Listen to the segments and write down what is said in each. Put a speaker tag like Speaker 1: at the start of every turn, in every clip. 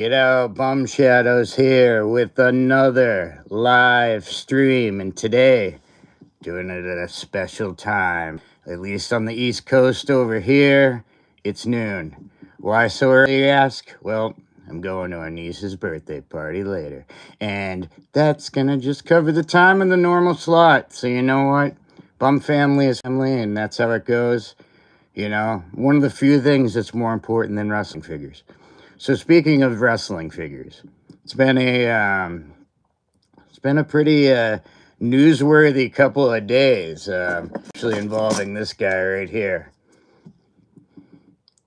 Speaker 1: Get out, Bum Shadows here with another live stream, and today doing it at a special time. At least on the East Coast over here, it's noon. Why so early, you ask? Well, I'm going to our niece's birthday party later, and that's gonna just cover the time in the normal slot. So you know what? Bum family is family, and that's how it goes. You know, one of the few things that's more important than wrestling figures. So speaking of wrestling figures, it's been a pretty newsworthy couple of days, actually involving this guy right here,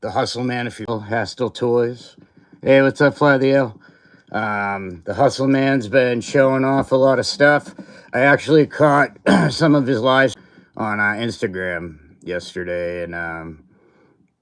Speaker 1: the Hustle Man. If you Hasttel Toys, hey, what's up, Fly the L? The Hustle Man's been showing off a lot of stuff. I actually caught some of his lives on Instagram yesterday, and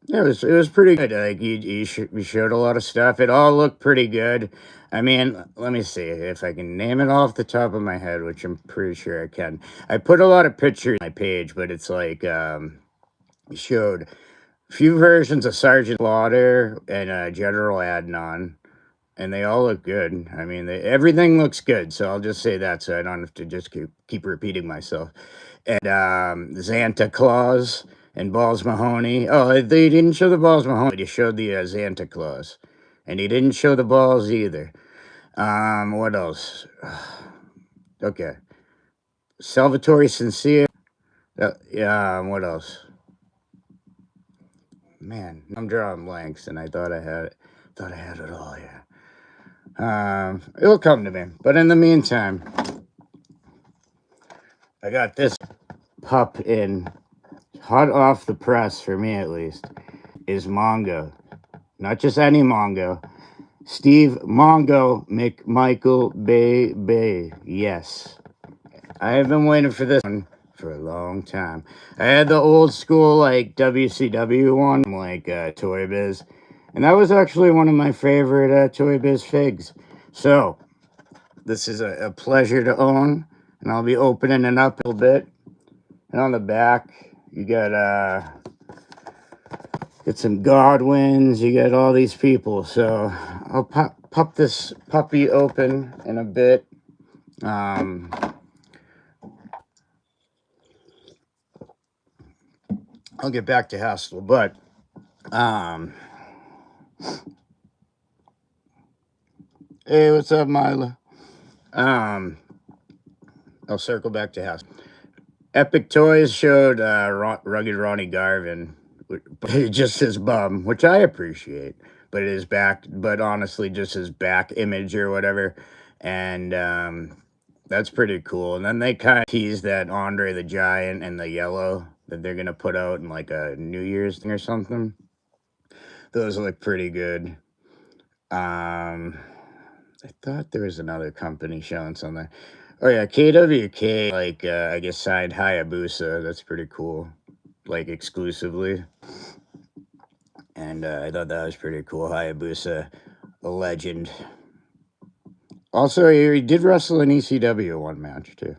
Speaker 1: it was pretty good. Like he showed a lot of stuff. It all looked pretty good. I mean, let me see if I can name it off the top of my head, which I'm pretty sure I can. I put a lot of pictures on my page, but it's like he showed a few versions of Sergeant Slaughter and General Adnan, and they all look good. I mean, everything looks good. So I'll just say that, so I don't have to just keep repeating myself. And Santa Claus and Balls Mahoney. Oh, they didn't show the Balls Mahoney. But he showed the Santa Claus, and he didn't show the balls either. What else? Okay, Salvatore Sincere. Yeah. What else? Man, I'm drawing blanks, and I thought I had it. Thought I had it all here. It'll come to me. But in the meantime, I got this pup in, hot off the press for me at least, is Mongo. Not just any Mongo. Steve Mongo McMichael Bay. Yes. I have been waiting for this one for a long time. I had the old school, like, WCW one, like Toy Biz. And that was actually one of my favorite Toy Biz figs. So, this is a pleasure to own. And I'll be opening it up a little bit. And on the back, you got some Godwins, you got all these people. So I'll pop this puppy open in a bit. I'll get back to Hasttel, but hey, what's up, Mila? I'll circle back to Hasttel. Epic Toys showed Rugged Ronnie Garvin, just his bum, which I appreciate, but his back, but honestly, just his back image or whatever, and that's pretty cool. And then they kind of teased that Andre the Giant and the Yellow that they're gonna put out in like a New Year's thing or something. Those look pretty good. I thought there was another company showing something. Oh yeah, KWK, like I guess signed Hayabusa. That's pretty cool, like exclusively. And I thought that was pretty cool. Hayabusa, a legend. Also, he did wrestle in ECW one match too.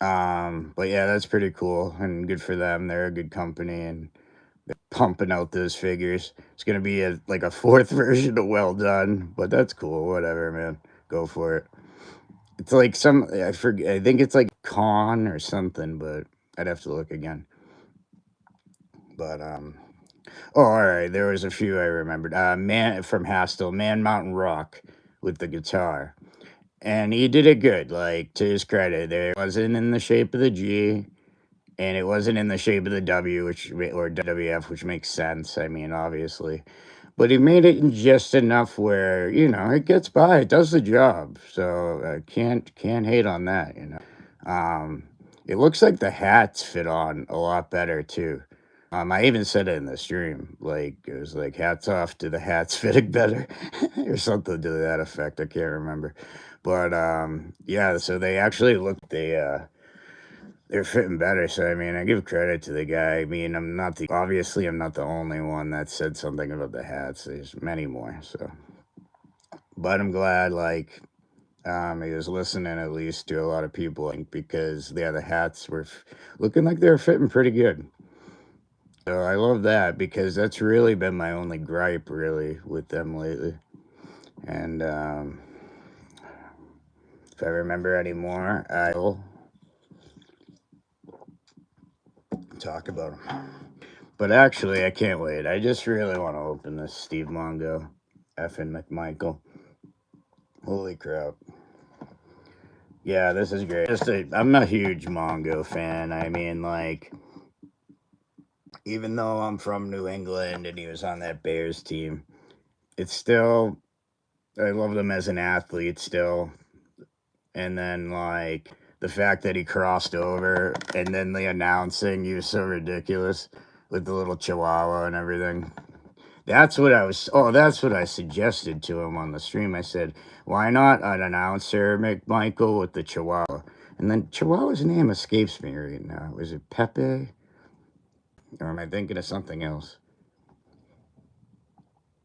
Speaker 1: But yeah, that's pretty cool and good for them. They're a good company and they're pumping out those figures. It's gonna be like a fourth version of Well Done, but that's cool. Whatever, man. Go for it. It's like I forget. I think it's like Con or something, but I'd have to look again. But oh, all right. There was a few I remembered. Man from Hasttel, Man Mountain Rock with the guitar, and he did it good. Like to his credit, it wasn't in the shape of the G, and it wasn't in the shape of the W, or WF, which makes sense. I mean, obviously. But he made it in just enough where, you know, it gets by. It does the job. So I can't hate on that, you know. It looks like the hats fit on a lot better too. I even said it in the stream. Like it was like hats off to the hats fitting better or something to that effect. I can't remember. But yeah, so they actually they're fitting better. So I mean, I give credit to the guy. I mean, I'm not the only one that said something about the hats. There's many more. So, but I'm glad like he was listening at least to a lot of people, because the other hats were looking like they were fitting pretty good. So I love that, because that's really been my only gripe really with them lately. And if I remember any more, I will talk about them. But actually, I can't wait. I just really want to open this Steve Mongo, effing McMichael. Holy crap. Yeah, this is great. I'm a huge Mongo fan. I mean, like, even though I'm from New England and he was on that Bears team, it's still, I love him as an athlete still. And then, like, the fact that he crossed over and then the announcing, he was so ridiculous with the little chihuahua and everything. That's what I suggested to him on the stream. I said, why not an announcer, McMichael, with the Chihuahua? And then Chihuahua's name escapes me right now. Was it Pepe? Or am I thinking of something else?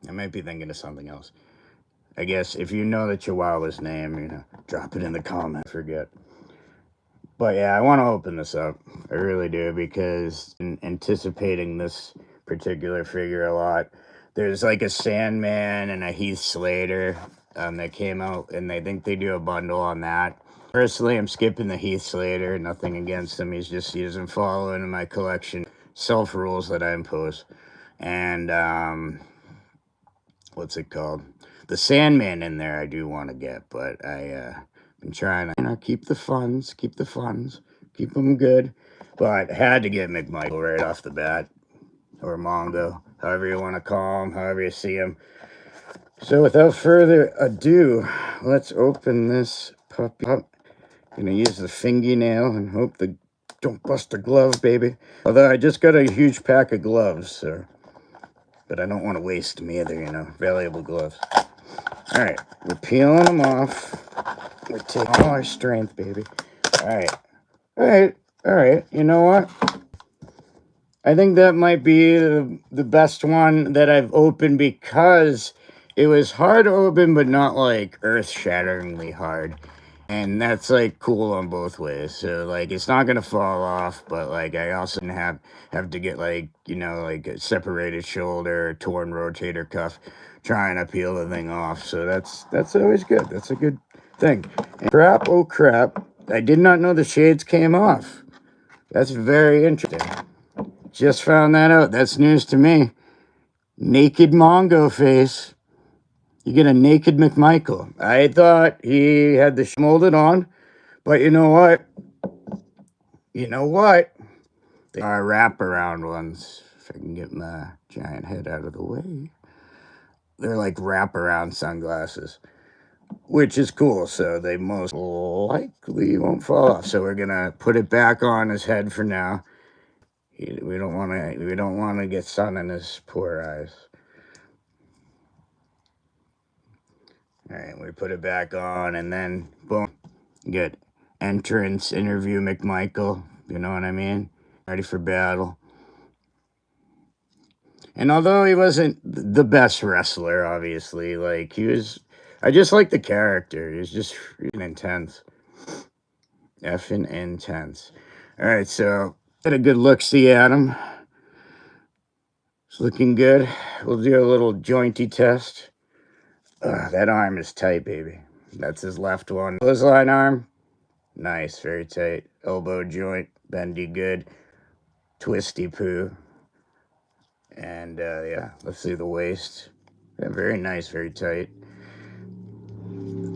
Speaker 1: I might be thinking of something else. I guess if you know the Chihuahua's name, drop it in the comment. Forget. But yeah, I want to open this up. I really do, because in anticipating this particular figure a lot. There's like a Sandman and a Heath Slater that came out, and I think they do a bundle on that. Personally, I'm skipping the Heath Slater. Nothing against him. He doesn't follow into my collection self rules that I impose. And what's it called? The Sandman in there I do want to get, but I've been trying to keep the funds, keep them good. But had to get McMichael right off the bat, or Mongo, however you want to call him, however you see him. So without further ado, let's open this puppy up. Gonna use the fingernail and hope the don't bust the glove, baby. Although I just got a huge pack of gloves, so, but I don't want to waste them either, valuable gloves. All right, we're peeling them off. We're taking all our strength, baby. All right. You know what? I think that might be the best one that I've opened, because it was hard to open, but not like earth-shatteringly hard. And that's like cool on both ways. So like it's not gonna fall off, but like I also didn't have to get like like a separated shoulder, torn rotator cuff, trying to peel the thing off. So that's always good. That's a good thing. And crap, oh crap! I did not know the shades came off. That's very interesting. Just found that out. That's news to me. Naked Mongo face. You get a naked McMichael. I thought he had the molded on, but you know what? They are wraparound ones. If I can get my giant head out of the way. They're like wraparound sunglasses, which is cool. So they most likely won't fall off. So we're gonna put it back on his head for now. We don't want to get sun in his poor eyes. All right, we put it back on, and then boom, get entrance, interview McMichael. You know what I mean? Ready for battle. And although he wasn't the best wrestler, obviously, like I just like the character. He was just intense, effing intense. All right, so get a good look-see at him. It's looking good. We'll do a little jointy test. That arm is tight, baby. That's his left one. Clothesline arm. Nice, very tight. Elbow joint, bendy good. Twisty poo. And yeah, let's see the waist. Yeah, very nice, very tight.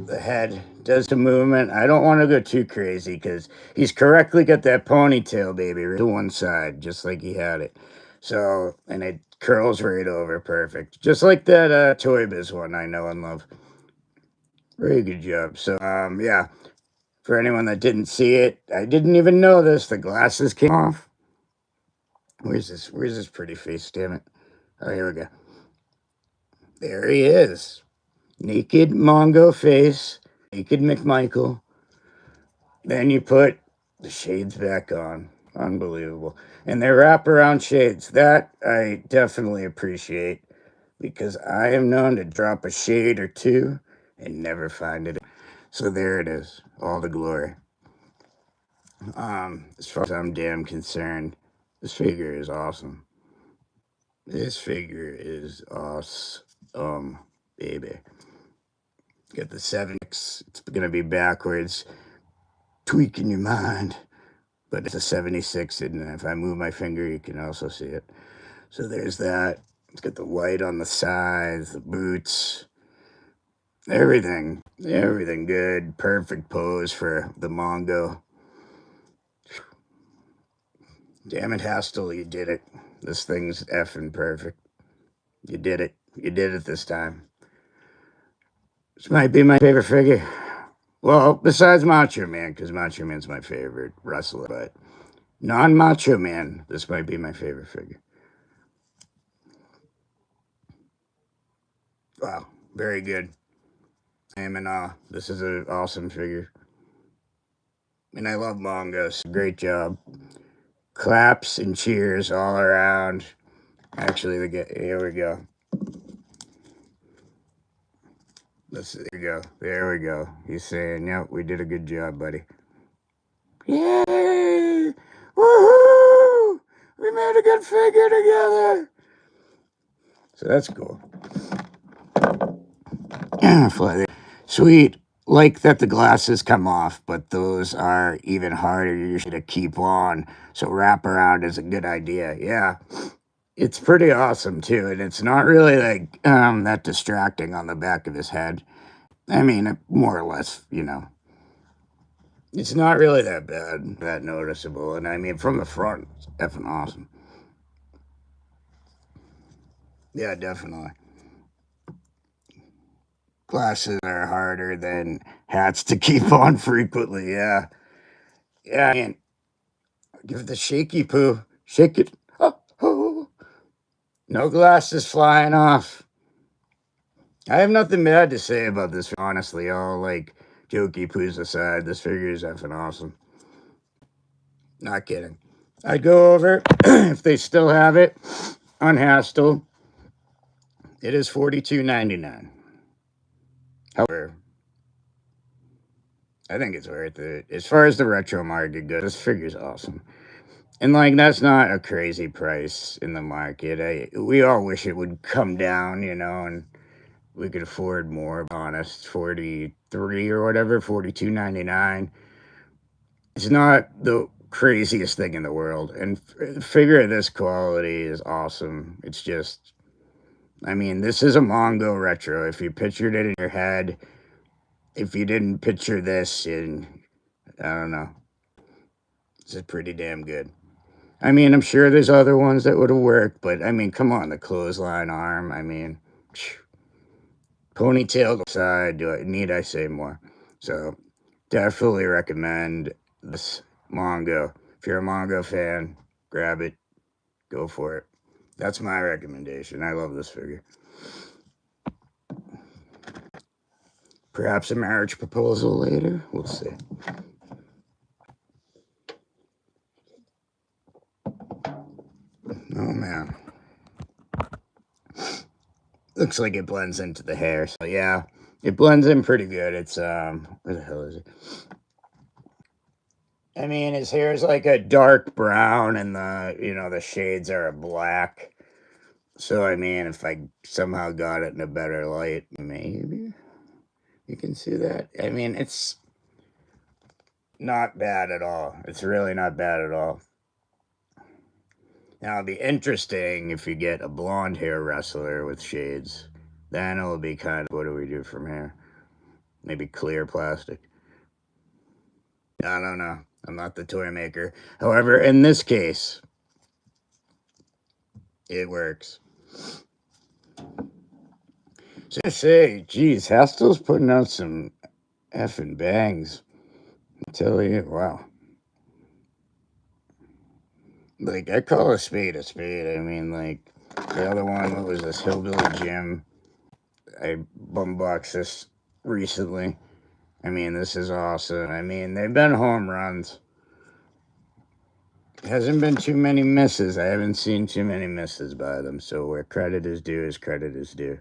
Speaker 1: The head does the movement. I don't want to go too crazy because he's correctly got that ponytail, baby, to one side, just like he had it. So, and it curls right over, perfect. Just like that Toy Biz one I know and love. Very good job. So, yeah, for anyone that didn't see it, I didn't even know this. The glasses came off. Where's this pretty face, damn it? Oh, here we go. There he is. Naked Mongo face. Naked McMichael. Then you put the shades back on. Unbelievable. And they're wraparound shades. That I definitely appreciate, because I am known to drop a shade or two and never find it. So there it is. All the glory. As far as I'm damn concerned, this figure is awesome. This figure is awesome, baby. Get the 76. It's going to be backwards. Tweaking your mind. But it's a 76, and if I move my finger, you can also see it. So there's that. Let's get the white on the sides, the boots. Everything good. Perfect pose for the Mongo. Damn it, Hasttel, you did it. This thing's effing perfect. You did it. You did it this time. This might be my favorite figure. Well, besides Macho Man, because Macho Man's my favorite wrestler, but non-Macho Man, this might be my favorite figure. Wow, very good. I am in awe. This is an awesome figure. And I love Mongos. Great job. Claps and cheers all around. Actually, here we go. There we go. There we go. He's saying, yep, we did a good job, buddy. Yay! Woohoo! We made a good figure together. So that's cool. Sweet. Like that the glasses come off, but those are even harder usually to keep on. So wraparound is a good idea. Yeah. It's pretty awesome too. And it's not really like that distracting on the back of his head. I mean, more or less, you know. It's not really that bad, that noticeable. And I mean, from the front, it's effing awesome. Yeah, definitely. Glasses are harder than hats to keep on frequently, yeah. Yeah, I mean, give it the shaky poo. Shake it. Oh, oh. No glasses flying off. I have nothing bad to say about this, honestly. All, like, jokey poos aside, this figure is effing awesome. Not kidding. I'd go over, if they still have it, on Hasttel. It is $42.99. However, I think it's worth it. As far as the retro market goes, this figure's awesome. And, like, that's not a crazy price in the market. We all wish it would come down, you know, and we could afford more, honest. 43 or whatever, $42.99. It's not the craziest thing in the world. And a figure of this quality is awesome. It's just, I mean, this is a Mongo retro. If you pictured it in your head, if you didn't picture this in, I don't know. This is pretty damn good. I mean, I'm sure there's other ones that would have worked, but I mean, come on, the clothesline arm. I mean, ponytail side. Need I say more? So, definitely recommend this Mongo. If you're a Mongo fan, grab it. Go for it. That's my recommendation. I love this figure. Perhaps a marriage proposal later. We'll see. Oh, man. Looks like it blends into the hair. So, yeah, it blends in pretty good. It's, where the hell is it? I mean, his hair is like a dark brown and the shades are a black. So, I mean, if I somehow got it in a better light, maybe you can see that. I mean, it's not bad at all. It's really not bad at all. Now, it'll be interesting if you get a blonde hair wrestler with shades. Then it'll be kind of, what do we do from here? Maybe clear plastic. I don't know. I'm not the toy maker. However, in this case, it works. So I say, geez, Hastel's putting out some effing bangs. I tell you, wow. Like, I call a spade a spade. I mean, like, the other one, what was this, Hillbilly Jim? I bumboxed this recently. I mean, this is awesome. I mean, they've been home runs. Hasn't been too many misses. I haven't seen too many misses by them. So where credit is due is credit is due.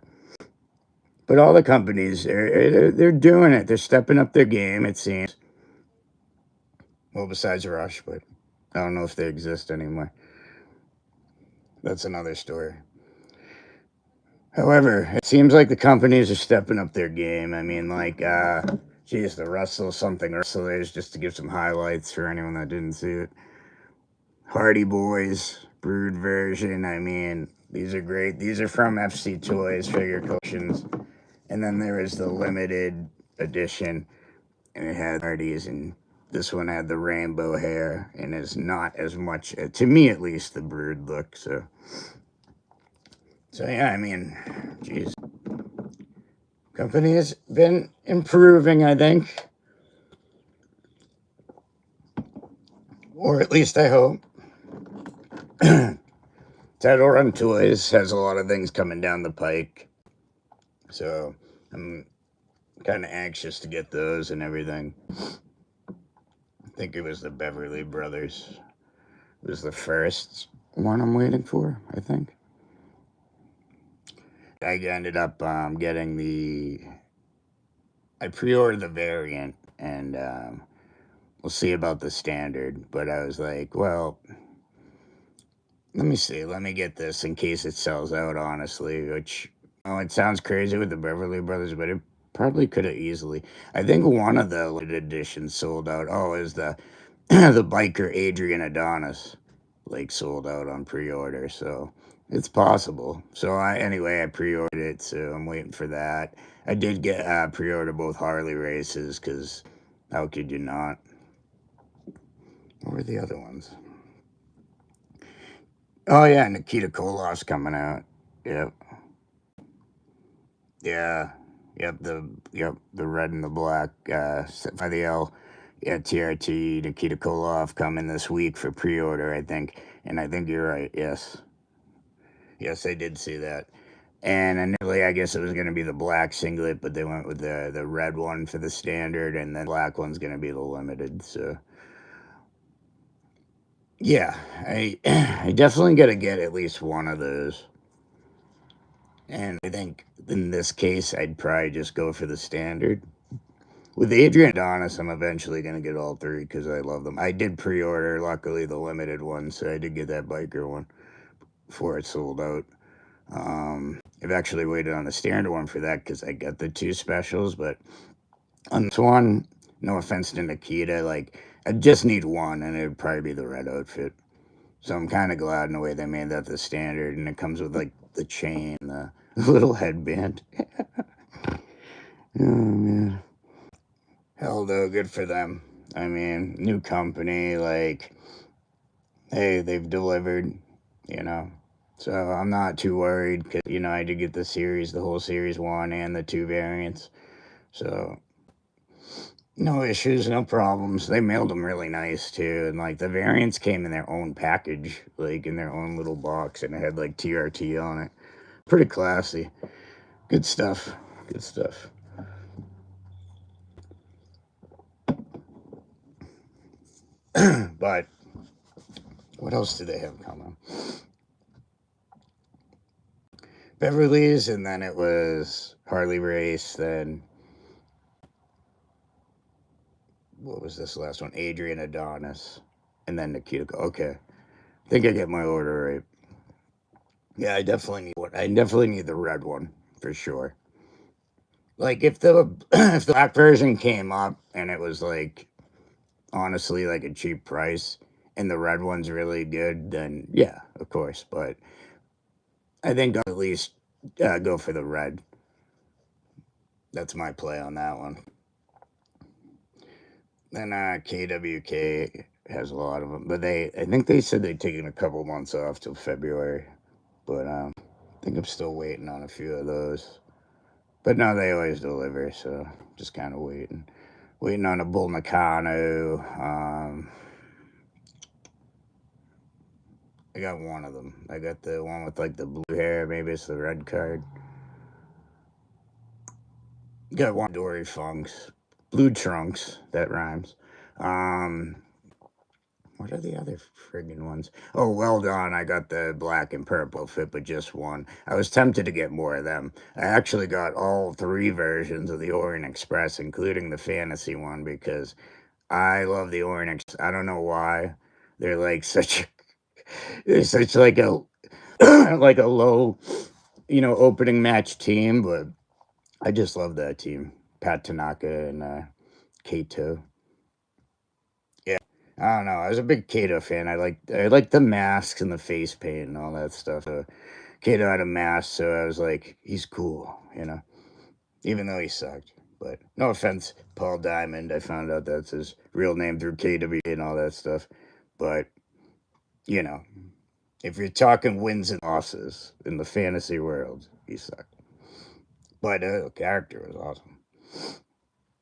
Speaker 1: But all the companies, they're doing it. They're stepping up their game, it seems. Well, besides Rush, but I don't know if they exist anymore. That's another story. However, it seems like the companies are stepping up their game. I mean, like, geez, the Russell something Rustlers, just to give some highlights for anyone that didn't see it. Hardy Boys, Brood version. I mean, these are great. These are from FC Toys figure collections. And then there is the limited edition, and it had Hardys, and this one had the rainbow hair, and is not as much, to me at least, the Brood look. So yeah, I mean, geez. Company has been improving, I think. Or at least I hope. Title Run Toys has a lot of things coming down the pike. So I'm kind of anxious to get those and everything. I think it was the Beverly Brothers. It was the first one I'm waiting for, I think. I ended up getting I pre-ordered the variant, and we'll see about the standard. But I was like, well, let me see. Let me get this in case it sells out, honestly. Which, it sounds crazy with the Beverly Brothers, but it probably could have easily. I think one of the limited editions sold out. Oh, is the the biker Adrian Adonis, like, sold out on pre-order. So it's possible. So I pre-ordered it, so I'm waiting for that. I did get pre-order both Harley races, because how could you not? What were the other ones? Oh yeah, Nikita Koloff's coming out. Yep. Yeah. Yep. The red and the black. By the L. Yeah, TRT Nikita Koloff coming this week for pre-order, I think. And I think you're right. Yes. Yes, I did see that. And initially, I guess it was going to be the black singlet, but they went with the red one for the standard, and then the black one's going to be the limited. So, yeah, I definitely got to get at least one of those. And I think in this case, I'd probably just go for the standard. With Adrian Adonis, I'm eventually going to get all three because I love them. I did pre-order, luckily, the limited one, so I did get that biker one before it sold out. I've actually waited on the standard one for that because I got the two specials, but on this one, no offense to Nikita, like, I just need one, and it would probably be the red outfit. So I'm kind of glad in the way they made that the standard, and it comes with, like, the chain, the little headband. Oh, man. Hell, though, good for them. I mean, new company, like, hey, they've delivered, you know. So I'm not too worried because, I did get the whole series 1 and the 2 variants. So no issues, no problems. They mailed them really nice too. And like the variants came in their own package, like in their own little box, and it had like TRT on it. Pretty classy. Good stuff. Good stuff. But what else do they have coming? Beverly's, and then it was Harley Race, then what was this last one? Adrian Adonis, and then Nikita. Okay, I think I get my order right. Yeah, I definitely need one. I definitely need the red one for sure. Like if the if the black version came up and it was like honestly like a cheap price and the red one's really good, then yeah, of course. But I think I'll at least go for the red. That's my play on that one. Then KWK has a lot of them, but I think they said they'd taken a couple months off till February. But I think I'm still waiting on a few of those. But no, they always deliver, so just kind of waiting. Waiting on a Bull Nakano. I got one of them. I got the one with like the blue hair. Maybe it's the red card. Got one Dory Funks. Blue Trunks. That rhymes. What are the other friggin' ones? Oh, well done. I got the black and purple fit, but just one. I was tempted to get more of them. I actually got all 3 versions of the Orient Express, including the fantasy one, because I love the Orient Express. I don't know why. They're like such, they're such like a, like a low opening match team, but I just love that team. Pat Tanaka and Kato. Yeah, I don't know. I was a big Kato fan. I liked the masks and the face paint and all that stuff. Kato had a mask, so I was like, he's cool. Even though he sucked. But no offense, Paul Diamond. I found out that's his real name through KW and all that stuff. But, you know, if you're talking wins and losses in the fantasy world, he sucked. But the character was awesome.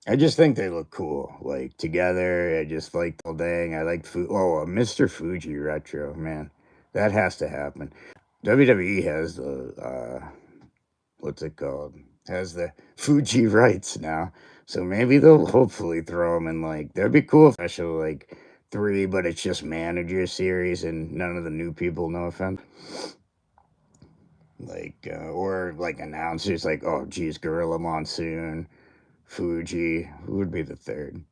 Speaker 1: I just think they look cool, like together. I just like the whole thing. I like a Mr. Fuji retro, man, that has to happen. WWE has the what's it called? Has the Fuji rights now, so maybe they'll hopefully throw them in. Like that'd be cool, especially like 3, but it's just manager series and none of the new people. No offense. Like or like announcers, like oh geez, Gorilla Monsoon, Fuji. Who would be the third?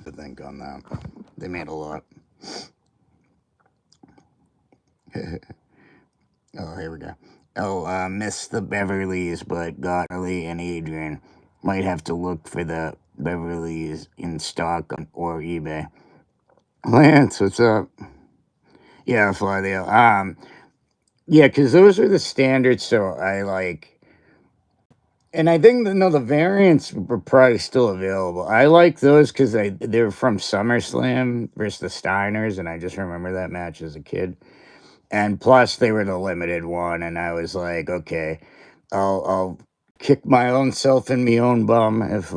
Speaker 1: To think on that. They made a lot. Oh, here we go. Oh, missed the Beverleys, but got Early and Adrian. Might have to look for the Beverleys in stock or eBay. Lance, what's up? Yeah, Fly the yeah, because those are the standards. So I like, and I think the variants were probably still available. I like those because they were from SummerSlam versus the Steiners, and I just remember that match as a kid. And plus, they were the limited one, and I was like, okay, I'll kick my own self in my own bum if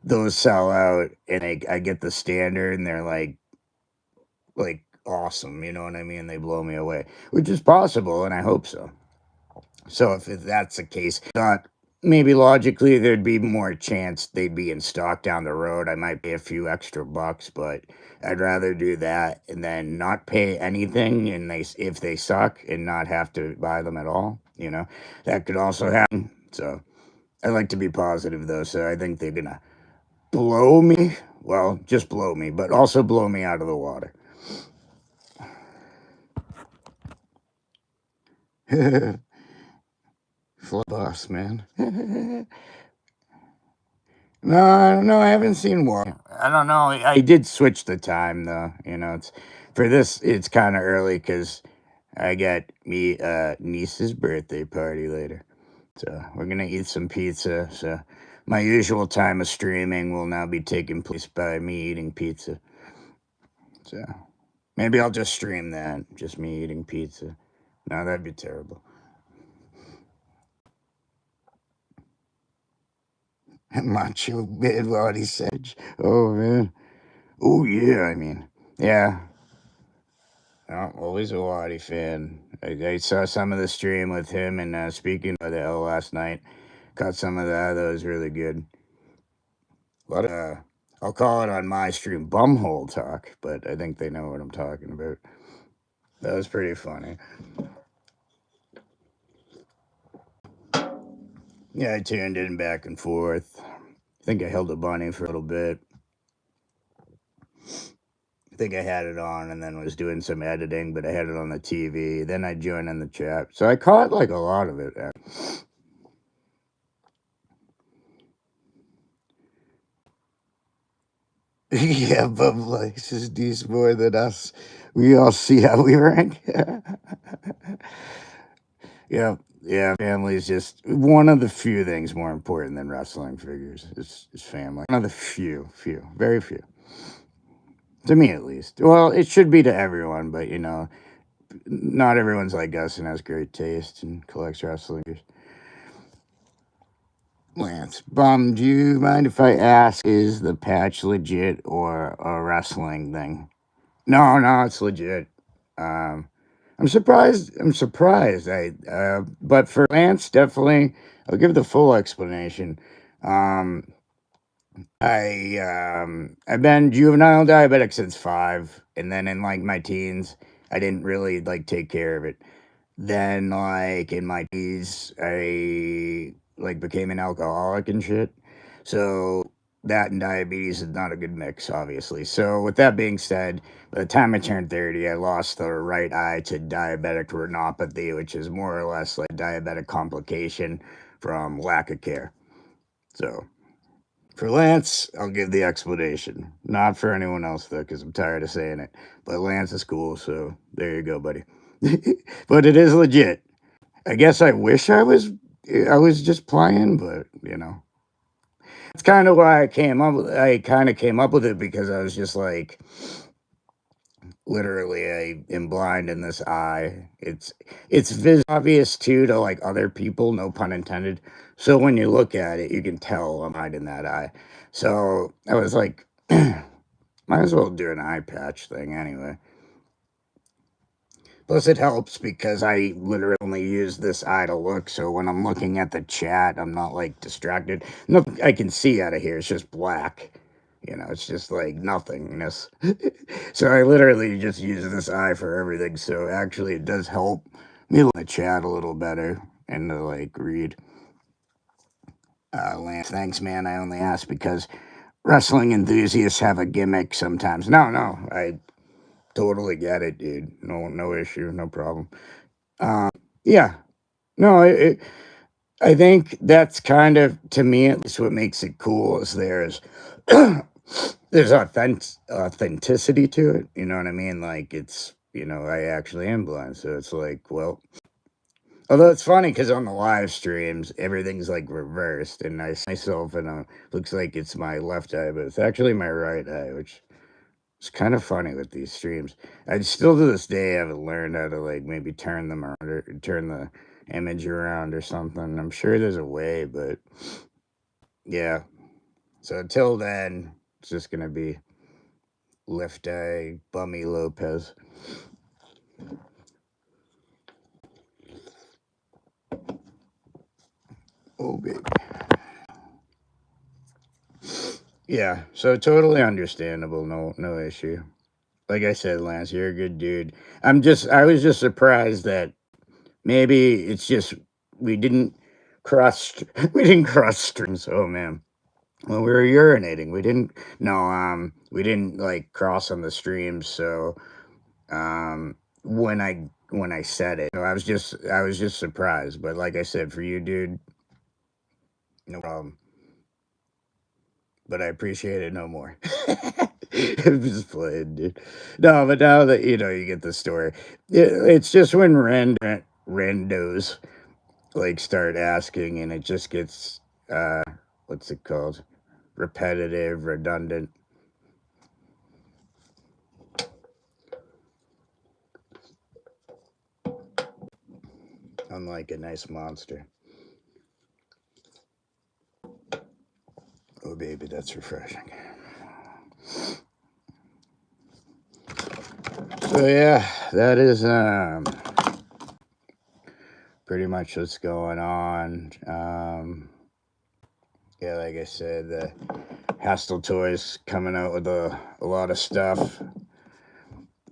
Speaker 1: those sell out and I get the standard and they're like awesome, you know what I mean? They blow me away, which is possible, and I hope so. So if that's the case, not maybe logically there'd be more chance they'd be in stock down the road. I might pay a few extra bucks, but I'd rather do that and then not pay anything and if they suck and not have to buy them at all. That could also happen. So I like to be positive though, so I think they're gonna blow me. Well, just blow me, but also blow me out of the water. Flood boss, man. No, I haven't seen War. I don't know. I did switch the time though. It's for this. It's kind of early because I got me niece's birthday party later, so we're gonna eat some pizza. So my usual time of streaming will now be taking place by me eating pizza. So maybe I'll just stream that, just me eating pizza. No, that'd be terrible. Macho Man Roddy Sedge. Oh man. Oh yeah. I mean, yeah. Oh, always a Waddy fan. I saw some of the stream with him and speaking of the L last night. Caught some of that. That was really good. A lot of, I'll call it on my stream bumhole talk, but I think they know what I'm talking about. That was pretty funny. Yeah, I tuned in back and forth. I think I held a bunny for a little bit. I think I had it on and then was doing some editing, but I had it on the TV. Then I joined in the chat. So I caught like a lot of it. Yeah, Bub likes his D's more than us. We all see how we rank. Yeah, family is just one of the few things more important than wrestling figures. Is family. One of the few, very few. To me, at least. Well, it should be to everyone, but not everyone's like us and has great taste and collects wrestling figures. Lance, Bum, do you mind if I ask, is the patch legit or a wrestling thing? No, it's legit. Um, I'm surprised. But for Lance, definitely, I'll give the full explanation. I've been juvenile diabetic since 5, and then in like my teens, I didn't really like take care of it. Then like in my teens, I like became an alcoholic and shit. So that and diabetes is not a good mix, obviously. So, with that being said, by the time I turned 30, I lost the right eye to diabetic retinopathy, which is more or less like diabetic complication from lack of care. So, for Lance, I'll give the explanation. Not for anyone else, though, because I'm tired of saying it. But Lance is cool, so there you go, buddy. But it is legit. I guess I wish I was just playing, but you know. That's kind of why I kind of came up with it because I was just like, literally, I am blind in this eye. It's obvious too to like other people, no pun intended. So when you look at it, you can tell I'm blind in that eye. So I was like, might as well do an eye patch thing anyway. Plus, it helps because I literally only use this eye to look. So when I'm looking at the chat, I'm not like distracted. Nothing I can see out of here. It's just black. You know, it's just like nothingness. So I literally just use this eye for everything. So actually, it does help me look at the chat a little better and to like read. Lance, thanks, man. I only ask because wrestling enthusiasts have a gimmick sometimes. No, I totally get it, dude. No issue, no problem. Yeah, no, I think that's kind of, to me at least, what makes it cool is there's authenticity to it. You know what I mean? Like it's, I actually am blind, so it's like, well, although it's funny because on the live streams everything's like reversed, and I see myself in looks like it's my left eye, but it's actually my right eye, which it's kind of funny with these streams. I still to this day haven't learned how to like maybe turn them around or turn the image around or something. I'm sure there's a way, but yeah. So until then, it's just gonna be Lift Eye Bummy Lopez. Oh baby. Yeah, so totally understandable, no issue. Like I said, Lance, you're a good dude. I was just surprised that maybe it's just we didn't we didn't cross streams. Oh man. When we were urinating, we didn't like cross on the stream, so when I said it, I was just surprised. But like I said, for you, dude, no problem. But I appreciate it no more. I'm just playing, dude. No, but now that you get the story, it's just when randos like start asking, and it just gets what's it called? Repetitive, redundant. Unlike a nice monster. Oh baby, that's refreshing. So yeah, that is pretty much what's going on. Yeah, like I said, the Hasttel Toys coming out with a lot of stuff.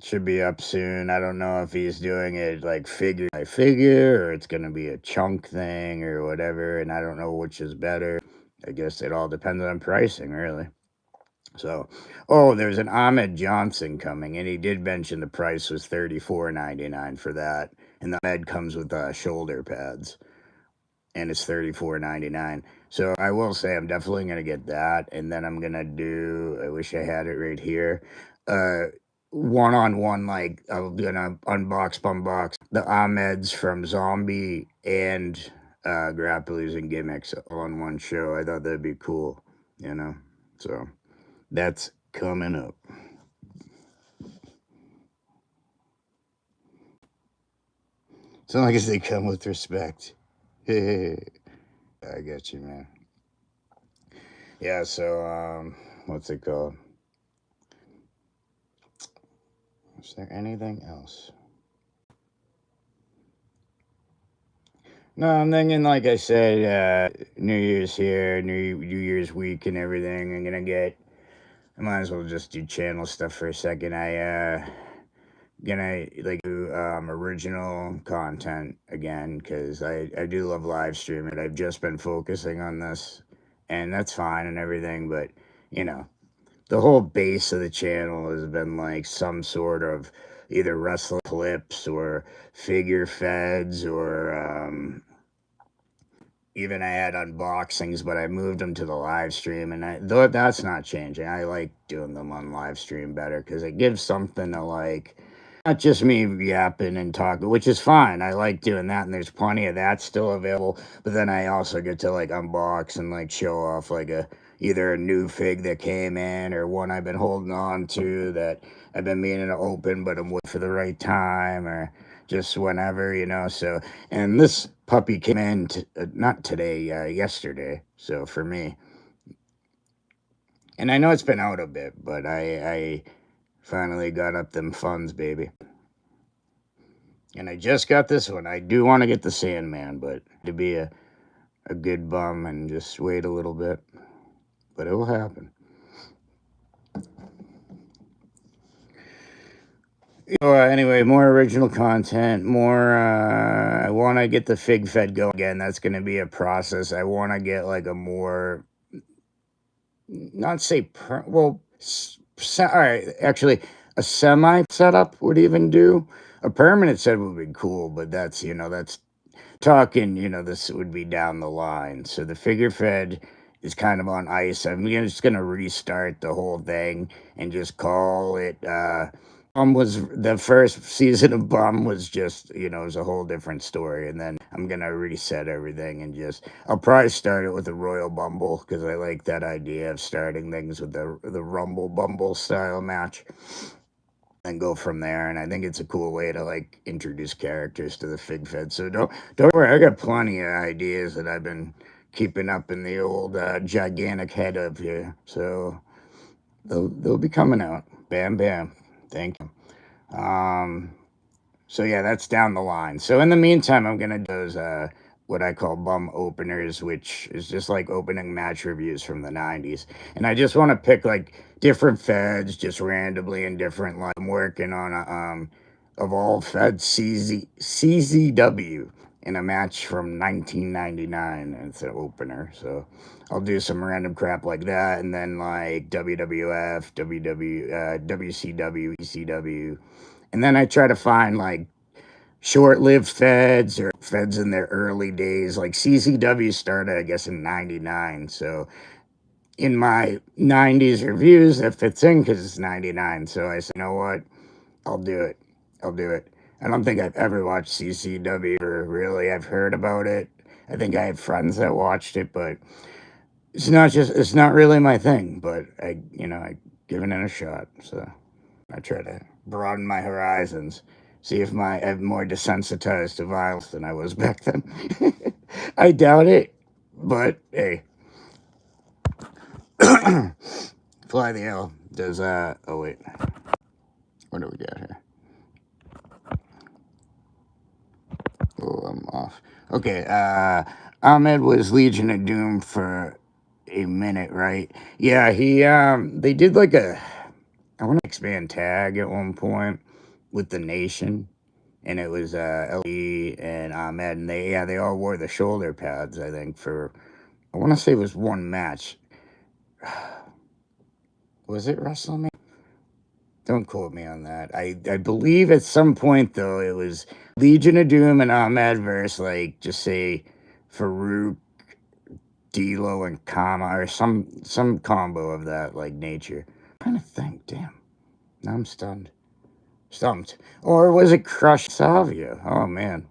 Speaker 1: Should be up soon. I don't know if he's doing it like figure by figure or it's gonna be a chunk thing or whatever, and I don't know which is better. I guess it all depends on pricing, really. So, oh, there's an Ahmed Johnson coming, and he did mention the price was $34.99 for that, and the med comes with shoulder pads, and it's $34.99. So I will say I'm definitely gonna get that, and then I'm gonna do. I wish I had it right here. One-on-one, like I'm gonna unbox the Ahmeds from Zombie and Grapplers and Gimmicks all on one show. I thought that'd be cool, So that's coming up. As long as they come with respect. I get you, man. Yeah, so what's it called? Is there anything else? No, I'm thinking, like I said, New Year's here, New Year's week and everything. I might as well just do channel stuff for a second. Gonna like do original content again because I do love live streaming. I've just been focusing on this, and that's fine and everything, but you know, the whole base of the channel has been like some sort of either wrestling clips or figure feds or even I had unboxings, but I moved them to the live stream, and that's not changing. I like doing them on live stream better because it gives something to like, not just me yapping and talking, which is fine. I like doing that, and there's plenty of that still available. But then I also get to like unbox and like show off like either a new fig that came in or one I've been holding on to that I've been meaning to open, but I'm waiting for the right time or just whenever, So, and this puppy came in not today, yesterday. So for me, and I know it's been out a bit, but I finally got up them funds, baby. And I just got this one. I do want to get the Sandman, but to be a good bum and just wait a little bit. But it will happen. Anyway, more original content, more, I want to get the Fig Fed going again. That's going to be a process. I want to get like a more, not say, all right, actually, a semi setup would even do. A permanent set would be cool, but that's, that's talking, this would be down the line. So the figure fed is kind of on ice. I'm just going to restart the whole thing and just call it, was the first season of Bum was just, it was a whole different story. And then I'm going to reset everything and I'll probably start it with the Royal Bumble because I like that idea of starting things with the Rumble Bumble style match and go from there. And I think it's a cool way to like introduce characters to the Fig Fed. So don't worry, I got plenty of ideas that I've been keeping up in the old gigantic head of here. So they'll be coming out. Bam, bam. Thank you. So yeah, that's down the line. So in the meantime, I'm gonna do those what I call bum openers, which is just like opening match reviews from the 90s. And I just want to pick like different feds just randomly and different. Like I'm working on a of all feds CZW in a match from 1999. And it's an opener, so I'll do some random crap like that, and then like WWF, WCW, ECW, and then I try to find like short-lived feds or feds in their early days. Like CCW started, I guess, in 99. So in my 90s reviews, that fits in because it's 99. So I said, you know what? I'll do it. I'll do it. I don't think I've ever watched CCW or really. I've heard about it. I think I have friends that watched it, but it's not really my thing. But I given it a shot. So I try to broaden my horizons, see if I'm more desensitized to violence than I was back then. I doubt it, but hey. Fly the L does, oh wait. What do we got here? Oh, I'm off. Okay, Ahmed was Legion of Doom for a minute, right? Yeah, they did like I want to expand tag at one point with the Nation, and it was LE and Ahmed, and they all wore the shoulder pads. I think I want to say it was one match. Was it WrestleMania? Don't quote me on that. I believe at some point though it was Legion of Doom and Ahmed versus like just say Farouk, D'Lo, and Kama or some combo of that like nature. I'm trying to think. Damn, now I'm stunned. Stumped. Or was it Crush Salvia? Oh, man.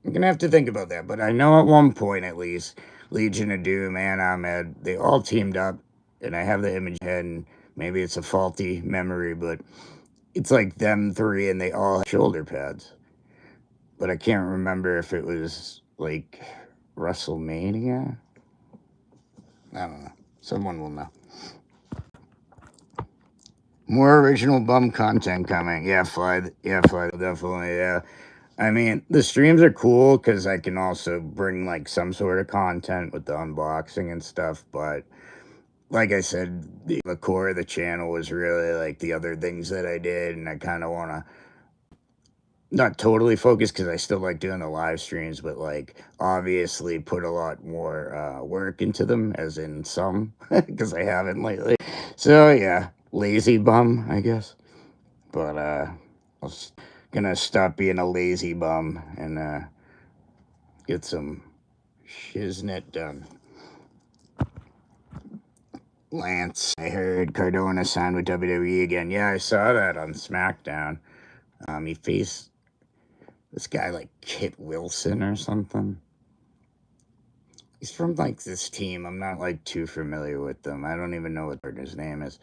Speaker 1: I'm going to have to think about that. But I know at one point, at least, Legion of Doom and Ahmed, they all teamed up. And I have the image in my head, and maybe it's a faulty memory, but it's like them three, and they all have shoulder pads. But I can't remember if it was, like, WrestleMania. I don't know. Someone will know. More original bum content coming. Yeah, Fly, definitely, yeah. I mean, the streams are cool because I can also bring, like, some sort of content with the unboxing and stuff, but like I said, the core of the channel was really, like, the other things that I did, and I kind of want to not totally focused because I still like doing the live streams, but like obviously put a lot more work into them, as in some, because I haven't lately. So yeah, lazy bum, I guess. But I was gonna stop being a lazy bum and get some shiznit done. Lance, I heard Cardona signed with WWE again. Yeah, I saw that on SmackDown. He faced this guy like Kit Wilson or something. He's from like this team. I'm not like too familiar with them. I don't even know what his name is.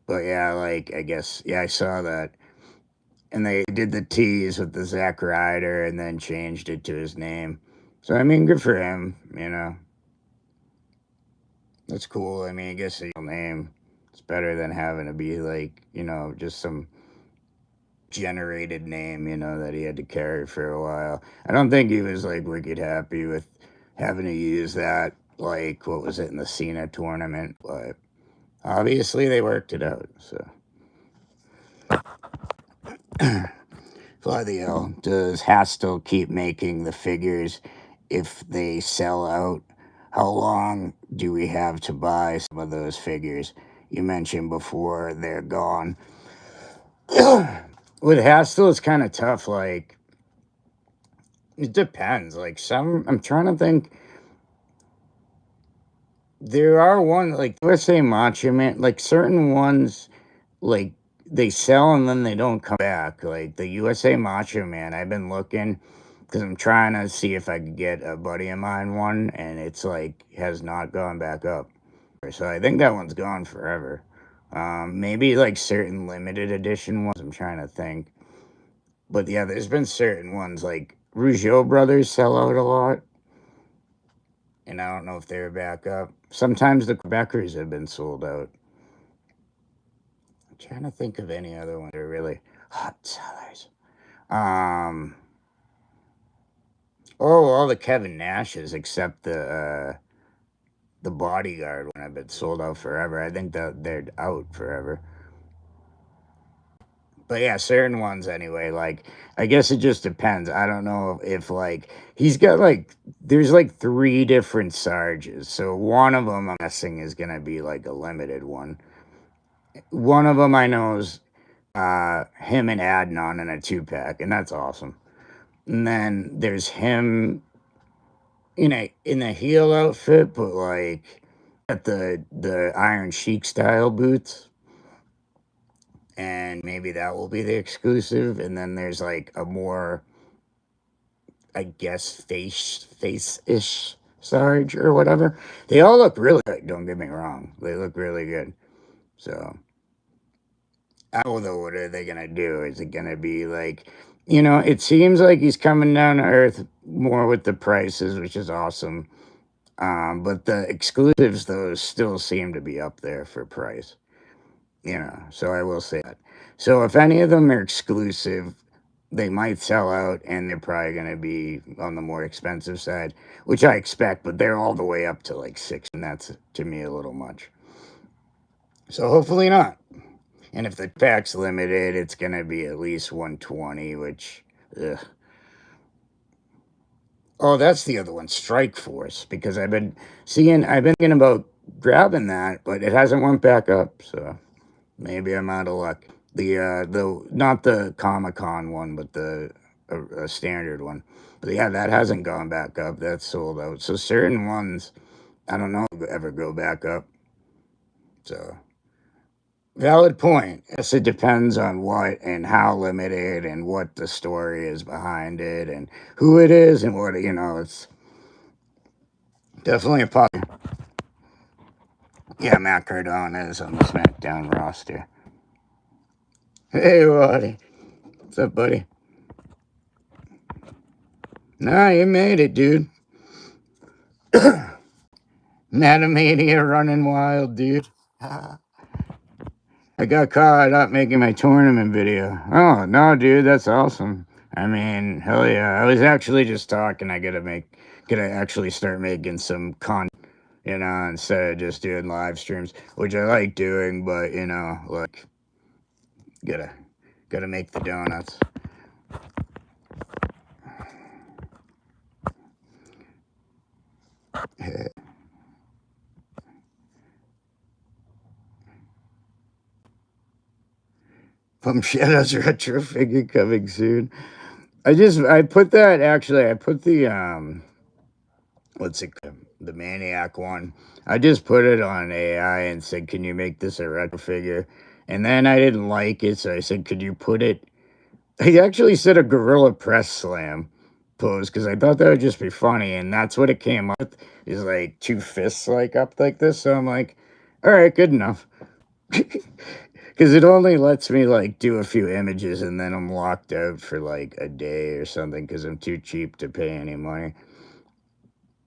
Speaker 1: But yeah, like I guess yeah, I saw that. And they did the tease with the Zack Ryder and then changed it to his name. So I mean, good for him, you know. That's cool. I mean, I guess a name. It's better than having to be like, you know, just some generated name, you know, that he had to carry for a while. I don't think he was like wicked happy with having to use that, like, what was it in the Cena tournament? But obviously they worked it out, so. Fly the L. Does Hasttel keep making the figures if they sell out? How long do we have to buy some of those figures? You mentioned before they're gone. With Hastell, it's kind of tough. Like, it depends. Like, some, I'm trying to think. There are one, like, let's say Macho Man, like, certain ones, like, they sell and then they don't come back. Like, the USA Macho Man, I've been looking because I'm trying to see if I could get a buddy of mine one, and it's, like, has not gone back up. So I think that one's gone forever. Maybe, like, certain limited edition ones, I'm trying to think. But, yeah, there's been certain ones, like, Rougeau Brothers sell out a lot. And I don't know if they're back up. Sometimes the Quebecers have been sold out. I'm trying to think of any other ones that are really hot sellers. All the Kevin Nashes except the Bodyguard one have been sold out forever. I think that they're out forever. But yeah, certain ones anyway. Like, I guess it just depends. I don't know if like he's got like there's like 3 different Sarges. So one of them I'm guessing is gonna be like a limited one. One of them I know is him and Adnan in a 2-pack, and that's awesome. And then there's him in a heel outfit, but like at the Iron Sheik style boots. And maybe that will be the exclusive. And then there's like a more, I guess, face-ish Sarge or whatever. They all look really good, don't get me wrong. They look really good. So I don't know, what are they gonna do? Is it gonna be like, you know, it seems like he's coming down to earth more with the prices, which is awesome. But the exclusives, those still seem to be up there for price. You know, so I will say that. So if any of them are exclusive, they might sell out and they're probably going to be on the more expensive side, which I expect, but they're all the way up to like 6, and that's to me a little much. So hopefully not. And if the pack's limited, it's going to be at least 120, which, ugh. Oh, that's the other one, Strike Force, because I've been thinking about grabbing that, but it hasn't went back up, so maybe I'm out of luck. The not the Comic-Con one, but the standard one. But yeah, that hasn't gone back up. That's sold out. So certain ones, I don't know, ever go back up. So valid point. Yes, it depends on what and how limited and what the story is behind it and who it is and what, you know, it's definitely a possibility. Yeah, Matt Cardona is on the SmackDown roster. Hey, Waddy. What's up, buddy? Nah, you made it, dude. Natomania running wild, dude. I got caught up making my tournament video. Oh, no, dude, that's awesome. I mean, hell yeah. I was actually just talking. Gotta actually start making some content, you know, instead of just doing live streams, which I like doing, but, you know, like, gotta make the donuts. Pump Shadows retro figure coming soon. I put that actually. I put the what's it called? The Maniac one. I just put it on AI and said, "Can you make this a retro figure?" And then I didn't like it, so I said, "Could you put it?" He actually said a gorilla press slam pose because I thought that would just be funny, and that's what it came up with. Is like two fists like up like this. So I'm like, all right, good enough. Because it only lets me like do a few images and then I'm locked out for like a day or something because I'm too cheap to pay any money.